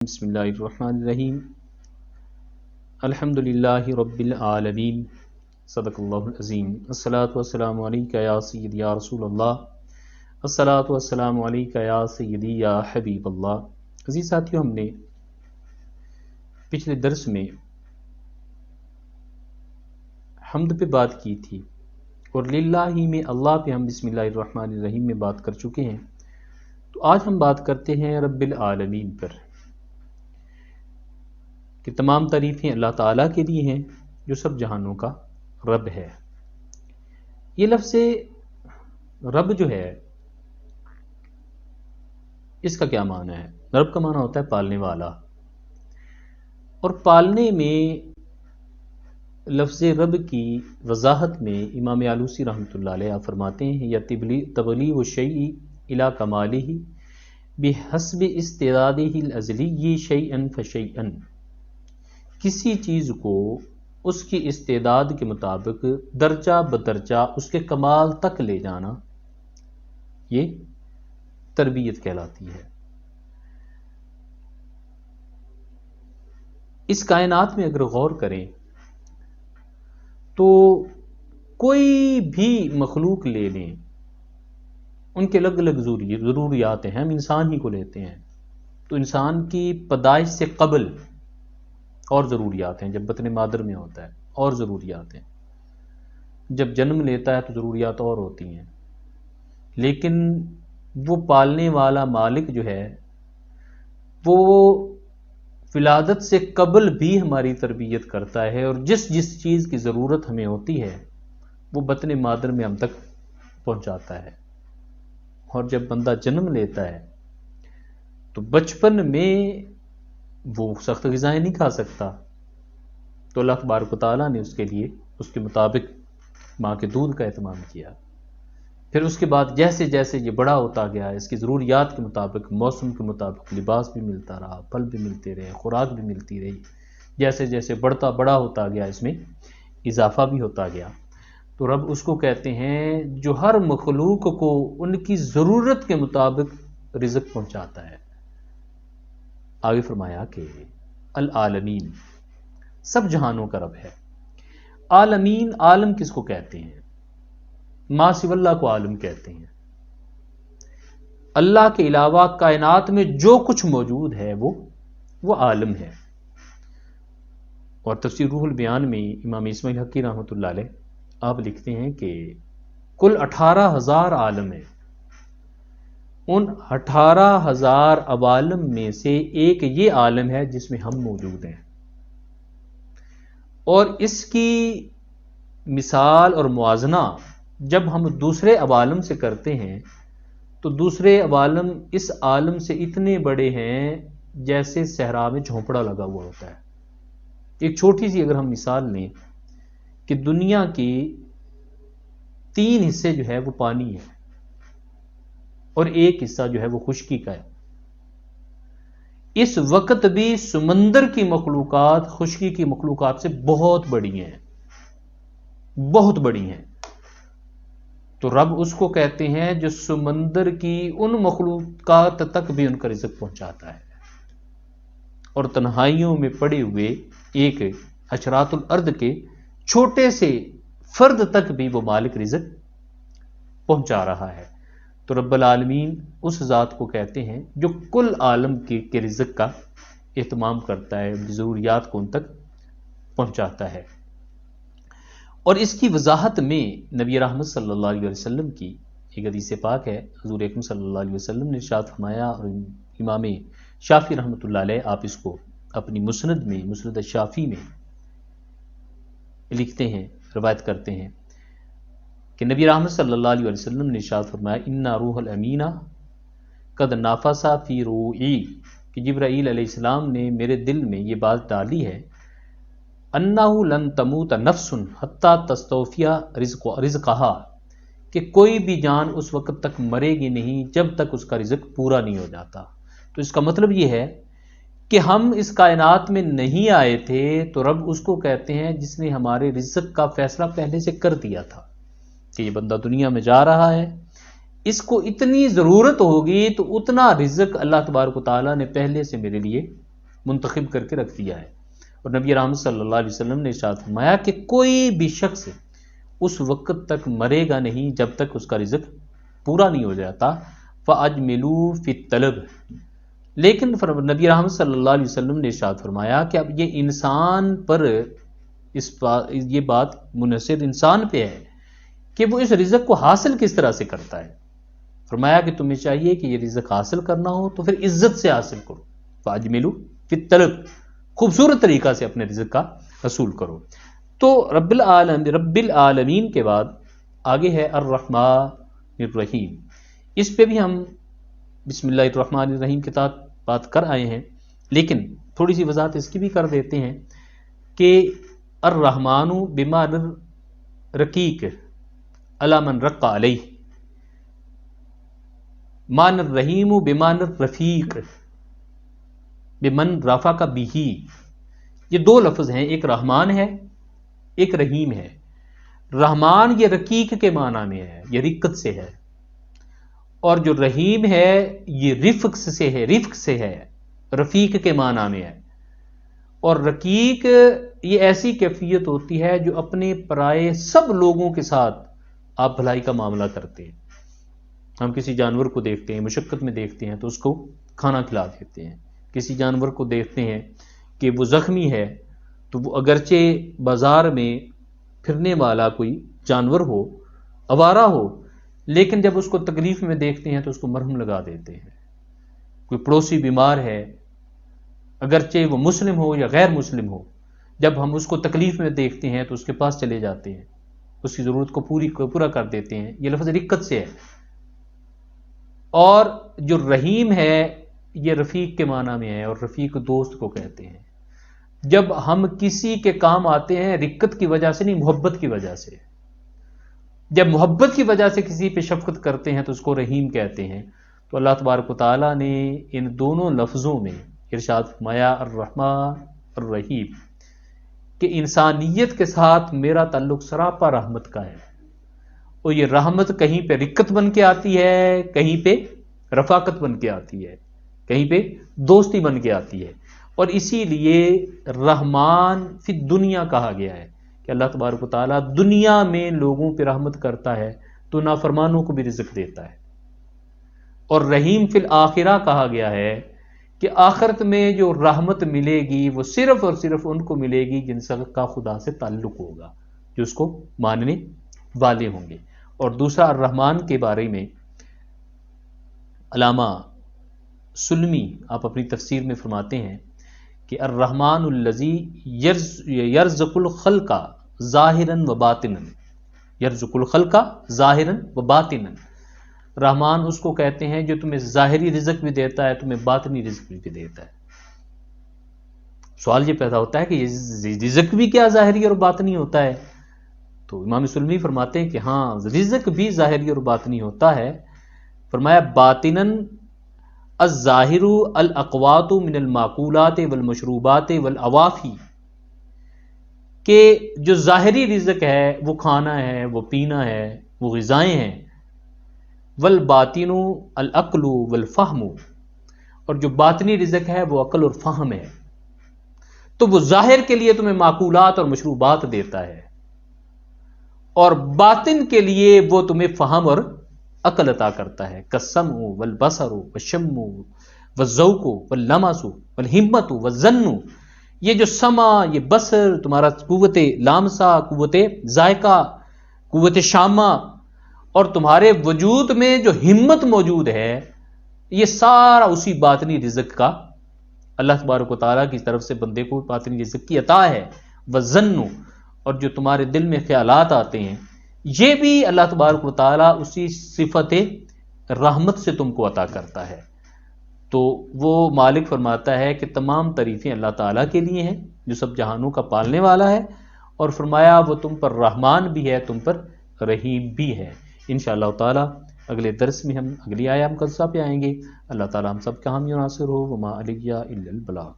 بسم اللہ الرحمن الرحیم الحمدللہ رب العالمین صدق اللہ العظیم الصلاۃ والسلام علیکہ یا سیدی یا رسول اللہ الصلاۃ والسلام علیکہ یا سیدی یا حبیب اللہ۔ عزیز ساتھیوں، ہم نے پچھلے درس میں حمد پہ بات کی تھی اور للہ ہی میں اللہ پہ ہم بسم اللہ الرحمن الرحیم میں بات کر چکے ہیں۔ تو آج ہم بات کرتے ہیں رب العالمین پر، کہ تمام تعریفیں اللہ تعالیٰ کے لیے ہیں جو سب جہانوں کا رب ہے۔ یہ لفظ رب جو ہے اس کا کیا معنی ہے؟ رب کا معنی ہوتا ہے پالنے والا، اور پالنے میں لفظ رب کی وضاحت میں امام آلوسی رحمۃ اللہ علیہ فرماتے ہیں، یا تبلیغ الشیء الی کمالہ بحسب استعدادہ الازلی شیئا فشیئا، کسی چیز کو اس کی استعداد کے مطابق درجہ بدرجہ اس کے کمال تک لے جانا، یہ تربیت کہلاتی ہے۔ اس کائنات میں اگر غور کریں تو کوئی بھی مخلوق لے لیں، ان کے الگ الگ ضروریات ہیں۔ ہم انسان ہی کو لیتے ہیں تو انسان کی پیدائش سے قبل اور ضروریات ہیں، جب بطن مادر میں ہوتا ہے اور ضروریات ہیں، جب جنم لیتا ہے تو ضروریات اور ہوتی ہیں، لیکن وہ پالنے والا مالک جو ہے وہ ولادت سے قبل بھی ہماری تربیت کرتا ہے، اور جس چیز کی ضرورت ہمیں ہوتی ہے وہ بطن مادر میں ہم تک پہنچاتا ہے۔ اور جب بندہ جنم لیتا ہے تو بچپن میں وہ سخت غذائیں نہیں کھا سکتا، تو اللہ تبارک و تعالیٰ نے اس کے لیے اس کے مطابق ماں کے دودھ کا اہتمام کیا۔ پھر اس کے بعد جیسے جیسے یہ بڑا ہوتا گیا، اس کی ضروریات کے مطابق، موسم کے مطابق لباس بھی ملتا رہا، پھل بھی ملتے رہے، خوراک بھی ملتی رہی، جیسے جیسے بڑا ہوتا گیا اس میں اضافہ بھی ہوتا گیا۔ تو رب اس کو کہتے ہیں جو ہر مخلوق کو ان کی ضرورت کے مطابق رزق پہنچاتا ہے۔ آگے فرمایا کہ العالمین، سب جہانوں کا رب ہے۔ عالمین، عالم کس کو کہتے ہیں؟ ما سوی اللہ کو عالم کہتے ہیں۔ اللہ کے علاوہ کائنات میں جو کچھ موجود ہے وہ عالم ہے۔ اور تفسیر روح البیان میں امام اسماعیل حقی رحمۃ اللہ علیہ آپ لکھتے ہیں کہ کل 18,000 عالم ہیں، ان 18,000 عوالم میں سے ایک یہ عالم ہے جس میں ہم موجود ہیں، اور اس کی مثال اور موازنہ جب ہم دوسرے عوالم سے کرتے ہیں تو دوسرے عوالم اس عالم سے اتنے بڑے ہیں جیسے صحرا میں جھونپڑا لگا ہوا ہوتا ہے۔ ایک چھوٹی سی اگر ہم مثال لیں کہ دنیا کی 3 حصے جو ہے وہ پانی ہے اور ایک حصہ جو ہے وہ خشکی کا ہے۔ اس وقت بھی سمندر کی مخلوقات خشکی کی مخلوقات سے بہت بڑی ہیں، بہت بڑی ہیں۔ تو رب اس کو کہتے ہیں جو سمندر کی ان مخلوقات تک بھی ان کا رزق پہنچاتا ہے، اور تنہائیوں میں پڑے ہوئے ایک حشرات الارض کے چھوٹے سے فرد تک بھی وہ مالک رزق پہنچا رہا ہے۔ تو رب العالمین اس ذات کو کہتے ہیں جو کل عالم کے رزق کا اہتمام کرتا ہے، ضروریات کو ان تک پہنچاتا ہے۔ اور اس کی وضاحت میں نبی رحمت صلی اللہ علیہ وسلم کی ایک حدیث پاک ہے۔ حضور اکرم صلی اللہ علیہ وسلم نے ارشاد فرمایا، اور امام شافعی رحمۃ اللہ علیہ آپ اس کو اپنی مسند میں، مسند شافعی میں لکھتے ہیں، روایت کرتے ہیں کہ نبی رحمت صلی اللہ علیہ وسلم نے ارشاد فرمایا، ان روح الامینہ قد نافس فی روعی، کہ جبرائیل علیہ السلام نے میرے دل میں یہ بات ڈالی ہے، انہ لن تموت نفس حتی تستوفی رزقہا، کہ کوئی بھی جان اس وقت تک مرے گی نہیں جب تک اس کا رزق پورا نہیں ہو جاتا۔ تو اس کا مطلب یہ ہے کہ ہم اس کائنات میں نہیں آئے تھے، تو رب اس کو کہتے ہیں جس نے ہمارے رزق کا فیصلہ پہلے سے کر دیا تھا کہ یہ بندہ دنیا میں جا رہا ہے، اس کو اتنی ضرورت ہوگی تو اتنا رزق اللہ تبارک و تعالیٰ نے پہلے سے میرے لیے منتخب کر کے رکھ دیا ہے۔ اور نبی رحمت صلی اللہ علیہ وسلم نے ارشاد فرمایا کہ کوئی بھی شخص اس وقت تک مرے گا نہیں جب تک اس کا رزق پورا نہیں ہو جاتا۔ فَأَجْمِلُوا فِي الطَّلَبِ، لیکن نبی رحمت صلی اللہ علیہ وسلم نے ارشاد فرمایا کہ اب یہ انسان پر یہ بات منحصر انسان پہ ہے کہ وہ اس رزق کو حاصل کس طرح سے کرتا ہے۔ فرمایا کہ تمہیں چاہیے کہ یہ رزق حاصل کرنا ہو تو پھر عزت سے حاصل کرو، فَأَجْمِلُوا فِي الطَّلَبِ، خوبصورت طریقہ سے اپنے رزق کا حصول کرو۔ تو رب العالمین کے بعد آگے ہے الرحمن الرحیم، اس پہ بھی ہم بسم اللہ الرحمن الرحیم کے تحت بات کر آئے ہیں، لیکن تھوڑی سی وضاحت اس کی بھی کر دیتے ہیں کہ الرحمن بمعنی رقیق علی من رق علیہ، مان الرحیم بمعنی رفیق بمن رفع کا بھی، یہ دو لفظ ہیں، ایک رحمان ہے ایک رحیم ہے۔ رحمان یہ رقیق کے معنی میں ہے، یہ رقت سے ہے، اور جو رحیم ہے یہ رفق سے ہے، رفیق کے معنی میں ہے۔ اور رقیق یہ ایسی کیفیت ہوتی ہے جو اپنے پرائے سب لوگوں کے ساتھ آپ بھلائی کا معاملہ کرتے ہیں۔ ہم کسی جانور کو دیکھتے ہیں، مشقت میں دیکھتے ہیں تو اس کو کھانا کھلا دیتے ہیں۔ کسی جانور کو دیکھتے ہیں کہ وہ زخمی ہے تو وہ اگرچہ بازار میں پھرنے والا کوئی جانور ہو، آوارہ ہو، لیکن جب اس کو تکلیف میں دیکھتے ہیں تو اس کو مرہم لگا دیتے ہیں۔ کوئی پڑوسی بیمار ہے، اگرچہ وہ مسلم ہو یا غیر مسلم ہو، جب ہم اس کو تکلیف میں دیکھتے ہیں تو اس کے پاس چلے جاتے ہیں، اس کی ضرورت کو پورا کر دیتے ہیں۔ یہ لفظ رقت سے ہے۔ اور جو رحیم ہے یہ رفیق کے معنی میں ہے، اور رفیق دوست کو کہتے ہیں۔ جب ہم کسی کے کام آتے ہیں رقت کی وجہ سے نہیں، محبت کی وجہ سے، جب محبت کی وجہ سے کسی پہ شفقت کرتے ہیں تو اس کو رحیم کہتے ہیں۔ تو اللہ تبارک و تعالیٰ نے ان دونوں لفظوں میں ارشاد فرمایا الرحمن الرحیم، کہ انسانیت کے ساتھ میرا تعلق سراپا رحمت کا ہے، اور یہ رحمت کہیں پہ رقت بن کے آتی ہے، کہیں پہ رفاقت بن کے آتی ہے، کہیں پہ دوستی بن کے آتی ہے۔ اور اسی لیے رحمان فی دنیا کہا گیا ہے کہ اللہ تبارک و تعالیٰ دنیا میں لوگوں پہ رحمت کرتا ہے تو نافرمانوں کو بھی رزق دیتا ہے۔ اور رحیم فی الآخرہ کہا گیا ہے کہ آخرت میں جو رحمت ملے گی وہ صرف اور صرف ان کو ملے گی جن کا خدا سے تعلق ہوگا، جو اس کو ماننے والے ہوں گے۔ اور دوسرا الرحمن کے بارے میں علامہ سلمی آپ اپنی تفسیر میں فرماتے ہیں کہ الرحمن الذی یرزق الخلق ظاہرا و باطنا، یرزق الخلق ظاہرا و باطنا، رحمان اس کو کہتے ہیں جو تمہیں ظاہری رزق بھی دیتا ہے، تمہیں باطنی رزق بھی دیتا ہے۔ سوال یہ پیدا ہوتا ہے کہ یہ رزق بھی کیا ظاہری اور باطنی ہوتا ہے؟ تو امام سلمی فرماتے ہیں کہ ہاں، رزق بھی ظاہری اور باطنی ہوتا ہے۔ فرمایا باطناً الظاہر الاقوات من الماکولات والمشروبات والاوافی، کہ جو ظاہری رزق ہے وہ کھانا ہے، وہ پینا ہے، وہ غذائیں ہیں، والباطن العقل والفہم، اور جو باطنی رزق ہے وہ عقل اور فہم ہے۔ تو وہ ظاہر کے لیے تمہیں معقولات اور مشروبات دیتا ہے، اور باطن کے لیے وہ تمہیں فہم اور عقل عطا کرتا ہے، کالسمع والبصر والشم والذوق واللمس والہمت والظن۔ یہ جو سمع، یہ بصر، تمہارا قوت لامسہ، قوت ذائقہ، قوت شامہ، اور تمہارے وجود میں جو ہمت موجود ہے، یہ سارا اسی باطنی رزق کا اللہ تبارک و تعالیٰ کی طرف سے بندے کو باطنی رزق کی عطا ہے۔ والظن، اور جو تمہارے دل میں خیالات آتے ہیں، یہ بھی اللہ تبارک و تعالیٰ اسی صفت رحمت سے تم کو عطا کرتا ہے۔ تو وہ مالک فرماتا ہے کہ تمام تعریفیں اللہ تعالیٰ کے لیے ہیں جو سب جہانوں کا پالنے والا ہے، اور فرمایا وہ تم پر رحمان بھی ہے، تم پر رحیم بھی ہے۔ انشاءاللہ تعالیٰ اگلے درس میں ہم اگلی آیام قصہ پہ آئیں گے۔ اللہ تعالیٰ ہم سب کا حامی و ناصر ہو۔ وما علیہ الا البلاغ۔